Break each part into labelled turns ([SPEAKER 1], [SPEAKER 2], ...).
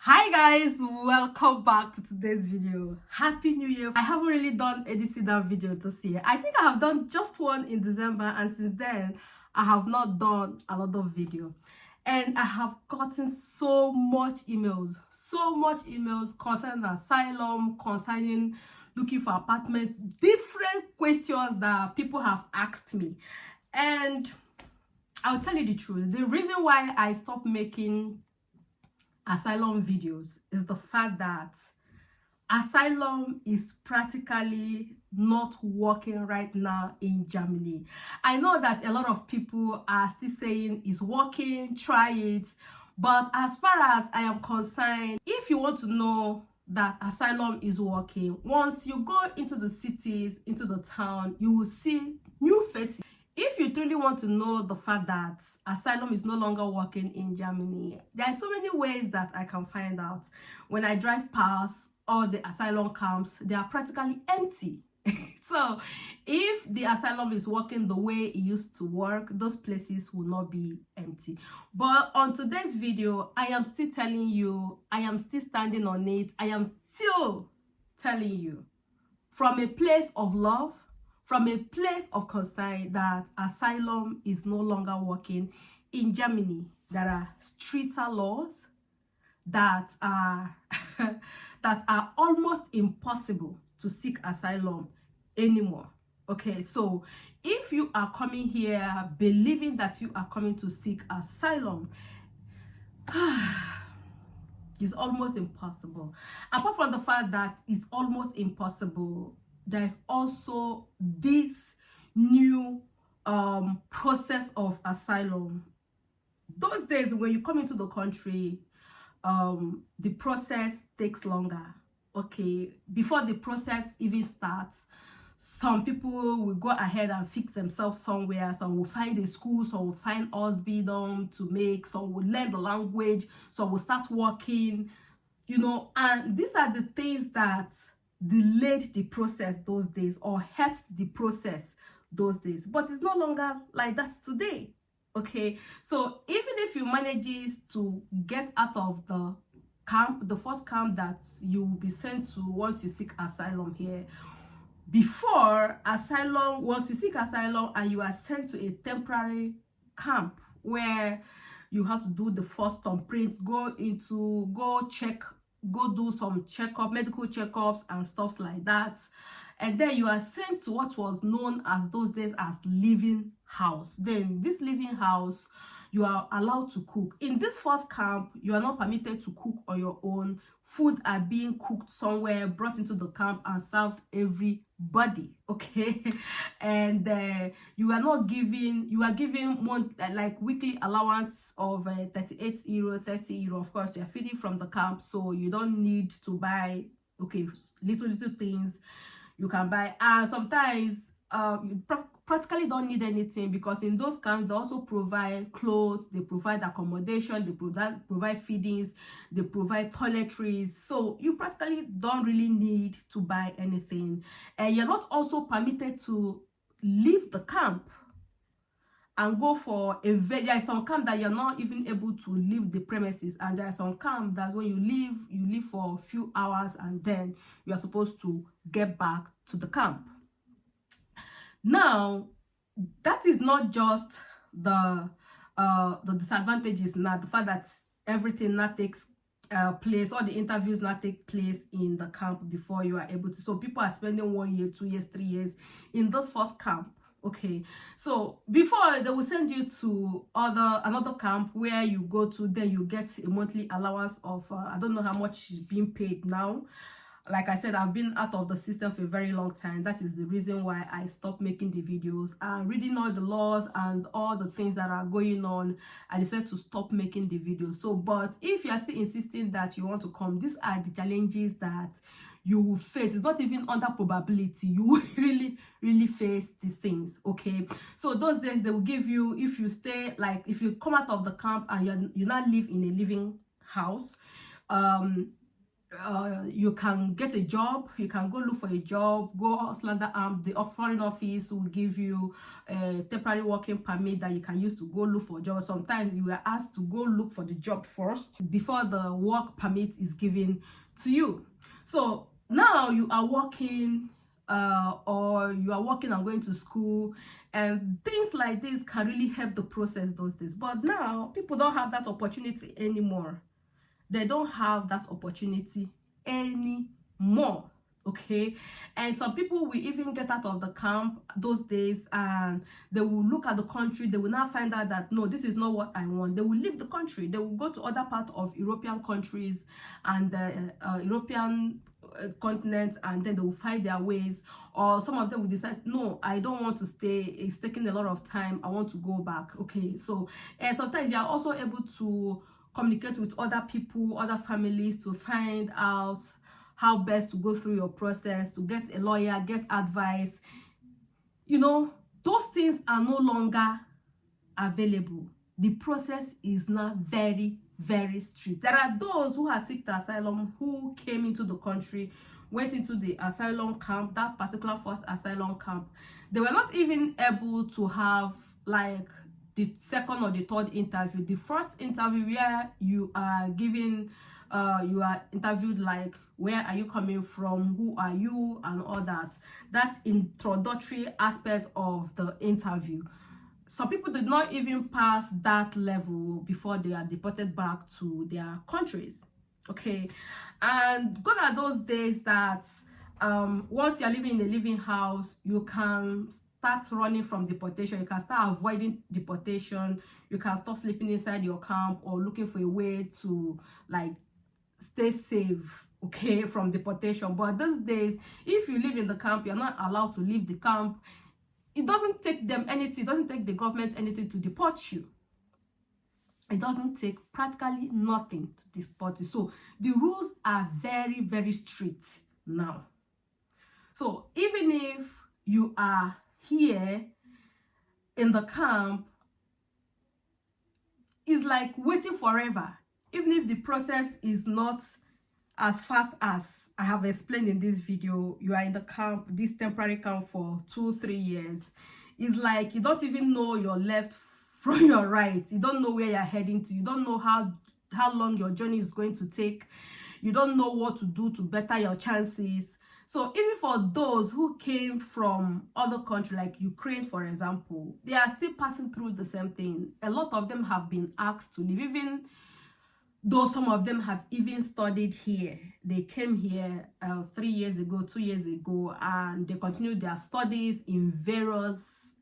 [SPEAKER 1] Hi guys, welcome back to today's video. Happy New Year. I haven't really done any sit-down video this year. I think I have done just one in December, and since then I have not done another video. And I have gotten so much emails concerning asylum, concerning looking for apartments, different questions that people have asked me. And I'll tell you the truth. The reason why I stopped making asylum videos is the fact that asylum is practically not working right now in Germany. I know that a lot of people are still saying it's working, try it, but as far as I am concerned, if you want to know that asylum is working, once you go into the cities, into the town, you will see new faces. If you truly want to know the fact that asylum is no longer working in Germany, there are so many ways that I can find out. When I drive past all the asylum camps, they are practically empty. So if the asylum is working the way it used to work, those places will not be empty. But on today's video, I am still telling you, I am still standing on it. I am still telling you from a place of love, from a place of concern, that asylum is no longer working in Germany. There are stricter laws that are that are almost impossible to seek asylum anymore. Okay, so if you are coming here believing that you are coming to seek asylum, it's almost impossible. Apart from the fact that it's almost impossible, there is also this new process of asylum. Those days when you come into the country, the process takes longer. Okay, before the process even starts, some people will go ahead and fix themselves somewhere. Some will find a school, some will find hospital to make, some will learn the language, some will start working, you know. And these are the things that delayed the process those days, or helped the process those days. But it's no longer like that today. Okay, so even if you manages to get out of the camp, the first camp that you will be sent to once you seek asylum here, before asylum, once you seek asylum and you are sent to a temporary camp where you have to do the first thumbprint, go do some checkup, medical checkups and stuff like that, and then you are sent to what was known as those days as living house. Then this living house, you are allowed to cook. In this first camp, you are not permitted to cook on your own. Food are being cooked somewhere, brought into the camp and served everybody. Okay. And you are not given, you are given one like weekly allowance of 38 euro, 30 euro. Of course, you are feeding from the camp, so you don't need to buy little things you can buy. And sometimes you practically don't need anything, because in those camps they also provide clothes, they provide accommodation, they provide feedings, they provide toiletries. So you practically don't really need to buy anything. And you're not also permitted to leave the camp and go for a there is some camp that you're not even able to leave the premises, and there are some camp that when you leave for a few hours and then you are supposed to get back to the camp. Now, that is not just the disadvantages. Now, the fact that everything now takes place, all the interviews now take place in the camp before you are able to. So people are spending 1 year, 2 years, 3 years in this first camp. Okay, so before they will send you to another camp where you go to, then you get a monthly allowance of I don't know how much is being paid now. Like I said, I've been out of the system for a very long time. That is the reason why I stopped making the videos and reading all the laws and all the things that are going on. I decided to stop making the videos. So, but if you are still insisting that you want to come, these are the challenges that you will face. It's not even under probability. You will really face these things. Okay, so those days they will give you, if you stay, like if you come out of the camp and you now live in a living house, you can get a job, you can go look for a job, go slander the foreign office will give you a temporary working permit that you can use to go look for a job. Sometimes you are asked to go look for the job first before the work permit is given to you. So now you are working, or you are working and going to school, and things like this can really help the process those days. But now people don't have that opportunity anymore. They don't have that opportunity anymore. Okay, and some people will even get out of the camp those days and they will look at the country. They will now find out that no, this is not what I want. They will leave the country. They will go to other parts of European countries and European continent, and then they will find their ways. Or some of them will decide, no, I don't want to stay, it's taking a lot of time, I want to go back. Okay, so and sometimes you are also able to communicate with other people, other families, to find out how best to go through your process, to get a lawyer, get advice. You know, those things are no longer available. The process is now very, very strict. There are those who have sought asylum, who came into the country, went into the asylum camp, that particular first asylum camp. They were not even able to have like the second or the third interview. The first interview, where you are given, you are interviewed like, where are you coming from, who are you, and all that. That introductory aspect of the interview. Some people did not even pass that level before they are deported back to their countries. Okay, and gone are those days that once you're living in a living house, you can start running from deportation. You can start avoiding deportation. You can stop sleeping inside your camp or looking for a way to like stay safe, okay, from deportation. But these days, if you live in the camp, you're not allowed to leave the camp. It doesn't take them anything, it doesn't take the government anything to deport you. It doesn't take practically nothing to deport you. So the rules are very, very strict now. So even if you are here in the camp, it's like waiting forever. Even if the process is not as fast as I have explained in this video, you are in the camp, this temporary camp, for 2-3 years. It's like you don't even know your left from your right. You don't know where you're heading to. You don't know how long your journey is going to take. You don't know what to do to better your chances. So even for those who came from other countries like Ukraine, for example, they are still passing through the same thing. A lot of them have been asked to leave, even though some of them have even studied here. They came here 3 years ago, 2 years ago, and they continued their studies in various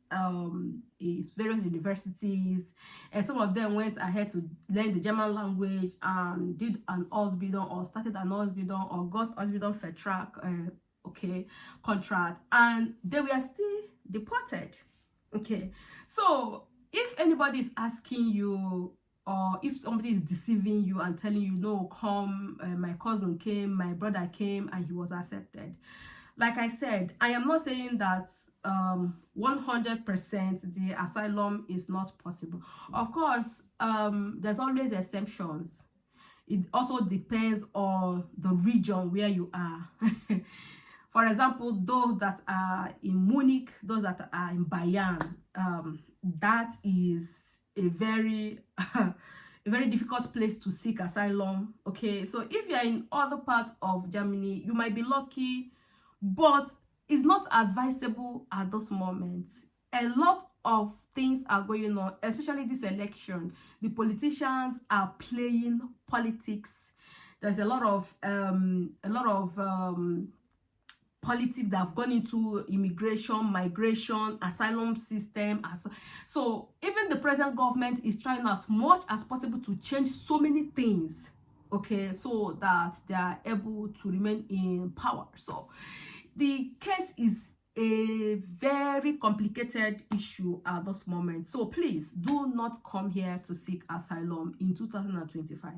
[SPEAKER 1] universities, and some of them went ahead to learn the German language and did an Ausbildung, or started an Ausbildung, or got Ausbildung Vertrag, okay, contract, and they were still deported. Okay, so if anybody is asking you, or if somebody is deceiving you and telling you, no, come, my cousin came, my brother came, and he was accepted. Like I said, I am not saying that 100% the asylum is not possible. Of course, there's always exceptions. It also depends on the region where you are. For example, those that are in Munich, those that are in Bayern, that is a very a very difficult place to seek asylum. Okay, so if you're in other parts of Germany, you might be lucky, but it's not advisable at those moments. A lot of things are going on, especially this election. The politicians are playing politics. There's a lot of politics that have gone into immigration, migration, asylum system. So even the present government is trying as much as possible to change so many things, okay, so that they are able to remain in power. So the case is a very complicated issue at this moment. So please do not come here to seek asylum in 2025.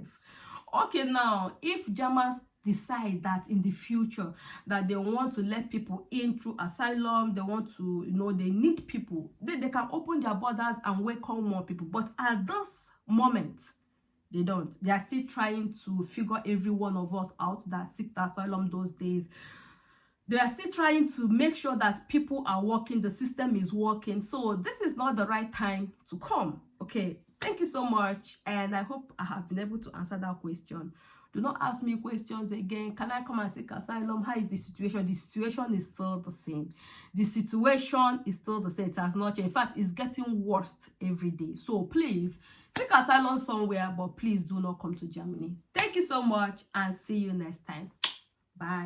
[SPEAKER 1] Okay, now if Germans decide that in the future that they want to let people in through asylum, they want to, you know, they need people, they can open their borders and welcome more people. But at this moment, They don't. They are still trying to figure every one of us out that seek asylum those days. They are still trying to make sure that people are working, the system is working. So this is not the right time to come. Okay, thank you so much, and I hope I have been able to answer that question. Do not ask me questions again. Can I come and seek asylum? How is the situation? The situation is still the same. The situation is still the same. It has not changed. In fact, it's getting worse every day. So please seek asylum somewhere, but please do not come to Germany. Thank you so much, and see you next time. Bye.